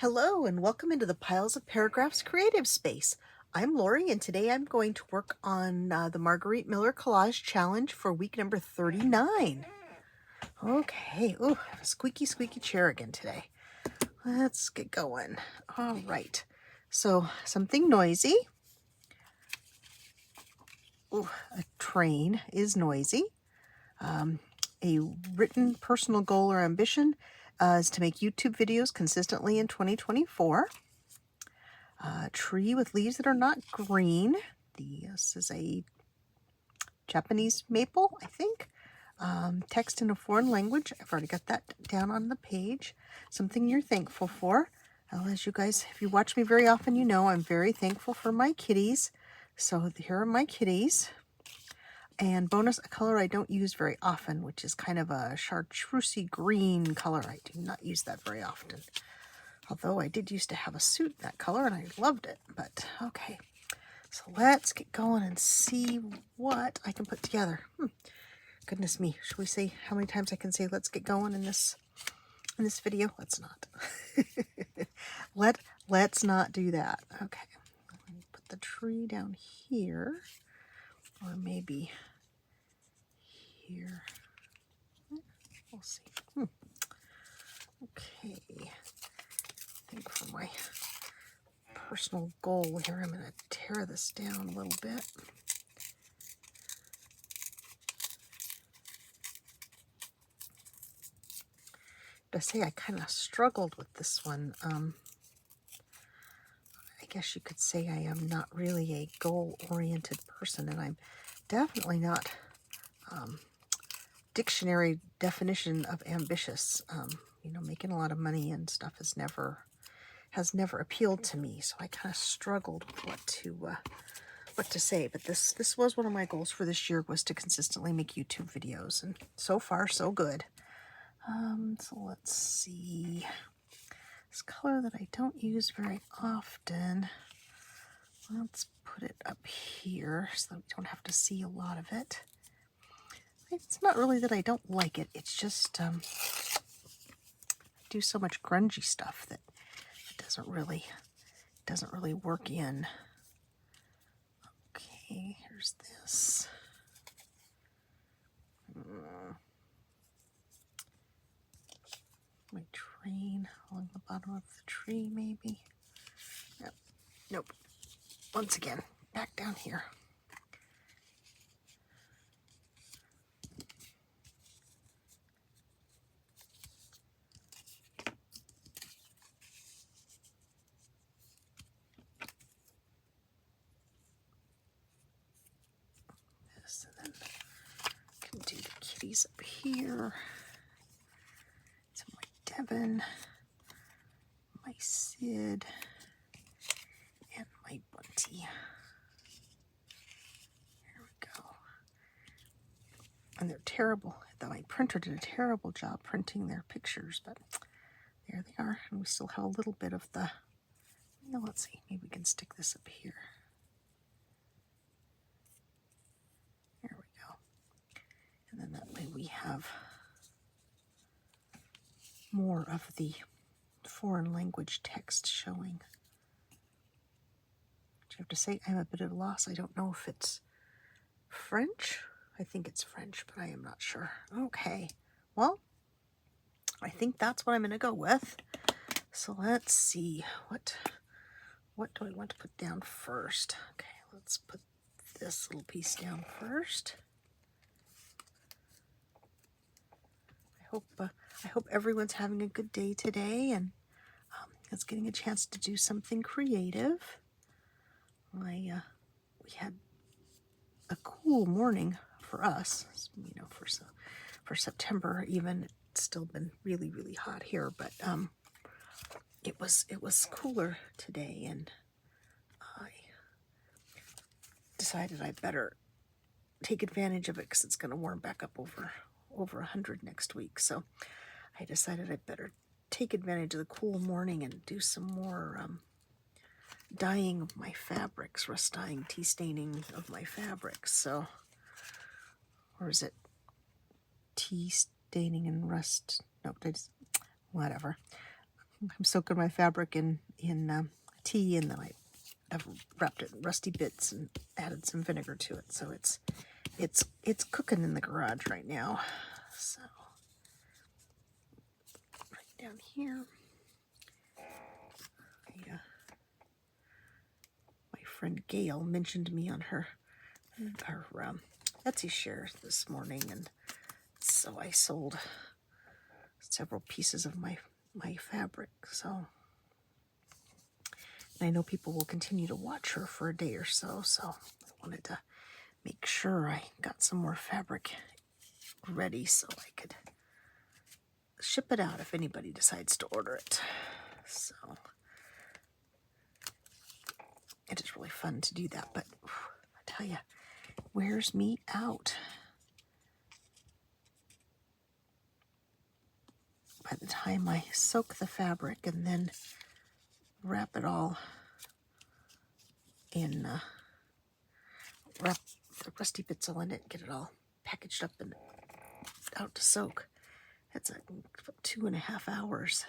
Hello and welcome into the Piles of Paragraphs creative space. I'm Lori and today I'm going to work on the Margarete Miller Collage Challenge for week number 39. Okay, ooh, squeaky chair again today. Let's get going. All right, so something noisy. Ooh, a train is noisy. A written personal goal or ambition is to make YouTube videos consistently in 2024. A tree with leaves that are not green. This is a Japanese maple, I think. Text in a foreign language. I've already got that down on the page. Something you're thankful for. Well, as you guys, if you watch me very often, you know I'm very thankful for my kitties. So here are my kitties. And bonus, a color I don't use very often, which is kind of a chartreusey green color. I do not use that very often. Although I did used to have a suit in that color and I loved it. But okay, so let's get going and see what I can put together. Goodness me, should we say how many times I can say let's get going in this video? Let's not. Let's not do that. Okay, let me put the tree down here, or maybe here. We'll see. Okay, I think for my personal goal here, I'm going to tear this down a little bit. But I say I kind of struggled with this one. I guess you could say I am not really a goal-oriented person, and I'm definitely not dictionary definition of ambitious. Making a lot of money and stuff has never appealed to me, so I kind of struggled with what to say. But this was one of my goals for this year, was to consistently make YouTube videos, and so far so good. So let's see, this color that I don't use very often, let's put it up here so that we don't have to see a lot of it. It's not really that I don't like it, it's just I do so much grungy stuff that it doesn't really work in. Okay, here's this. My train along the bottom of the tree, maybe. Yep. Nope. Once again, back down here. This, and then I can do the kitties up here. So my Devon, my Sid, and my Bunty. There we go. And they're terrible. My printer did a terrible job printing their pictures, but there they are. And we still have a little bit of the, let's see, maybe we can stick this up here. There we go. And then that way we have more of the foreign language text showing. But you have to say I'm a bit at a loss. I don't know if it's French. I think it's French, but I am not sure. Okay, well, I think that's what I'm going to go with. So let's see, what do I want to put down first? Okay, let's put this little piece down first. I hope everyone's having a good day today and is getting a chance to do something creative. We had a cool morning for us, for September even. It's still been really, really hot here, but it was cooler today, and I decided I better take advantage of it because it's going to warm back up over 100 next week. So I decided I better take advantage of the cool morning and do some more dyeing of my fabrics, rust dyeing, tea staining of my fabrics. So, or is it tea staining and rust? No, whatever. I'm soaking my fabric in tea, and then I've wrapped it in rusty bits and added some vinegar to it. So it's cooking in the garage right now. So right down here, my friend Gail mentioned me on her Etsy share this morning, and so I sold several pieces of my fabric. So I know people will continue to watch her for a day or so, so I wanted to make sure I got some more fabric ready so I could ship it out if anybody decides to order it. So it is really fun to do that, but I tell you, it wears me out. By the time I soak the fabric and then wrap it all in, wrap the rusty bits all in it, get it all packaged up and out to soak, it's a 2.5 hours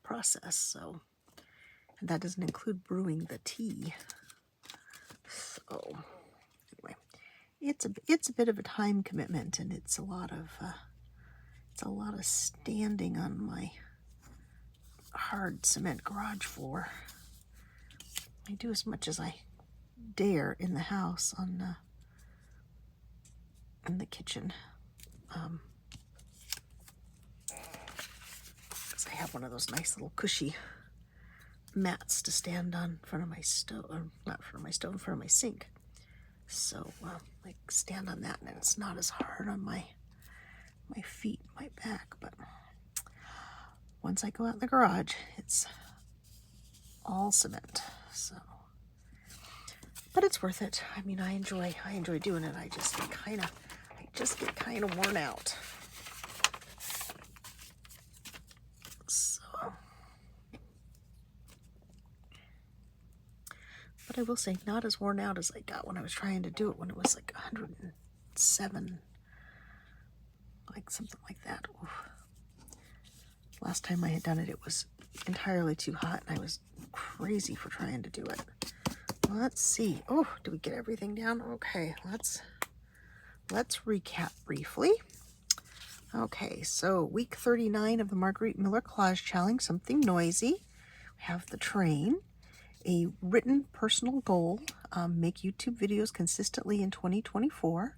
process. So, and that doesn't include brewing the tea. So anyway, it's a bit of a time commitment, and it's a lot of standing on my hard cement garage floor. I do as much as I dare in the house in the kitchen, because I have one of those nice little cushy mats to stand on in front of my stove, or not in front of my stove, in front of my sink. So I stand on that, and it's not as hard on my feet, my back. But once I go out in the garage, it's all cement. So, but it's worth it. I mean, I enjoy doing it. I just get kind of worn out. So, but I will say, not as worn out as I got when I was trying to do it when it was like 107, like something like that. Oof. Last time I had done it, it was entirely too hot, and I was crazy for trying to do it. Let's see. Oh, do we get everything down? Okay, let's recap briefly. Okay, so week 39 of the Margarete Miller Collage Challenge, something noisy. We have the train, a written personal goal, make YouTube videos consistently in 2024,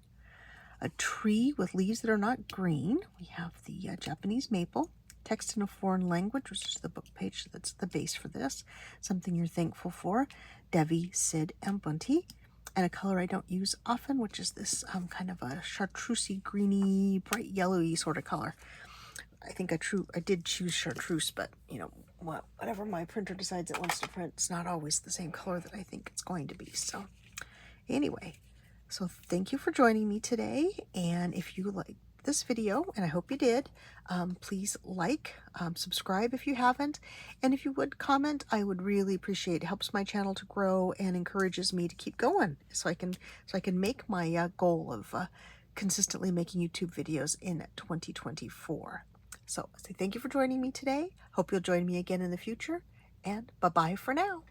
a tree with leaves that are not green. We have the Japanese maple, text in a foreign language, which is the book page that's the base for this, something you're thankful for, Devi, Sid, and Bunty, and a color I don't use often, which is this kind of a chartreusey, greeny, bright yellowy sort of color. I think I did choose chartreuse, but you know, whatever my printer decides it wants to print, it's not always the same color that I think it's going to be. So anyway, so thank you for joining me today, and if you like this video, and I hope you did, please subscribe if you haven't, and if you would comment, I would really appreciate it. It helps my channel to grow and encourages me to keep going, so I can make my goal of consistently making YouTube videos in 2024. So thank you for joining me today. Hope you'll join me again in the future, and bye-bye for now.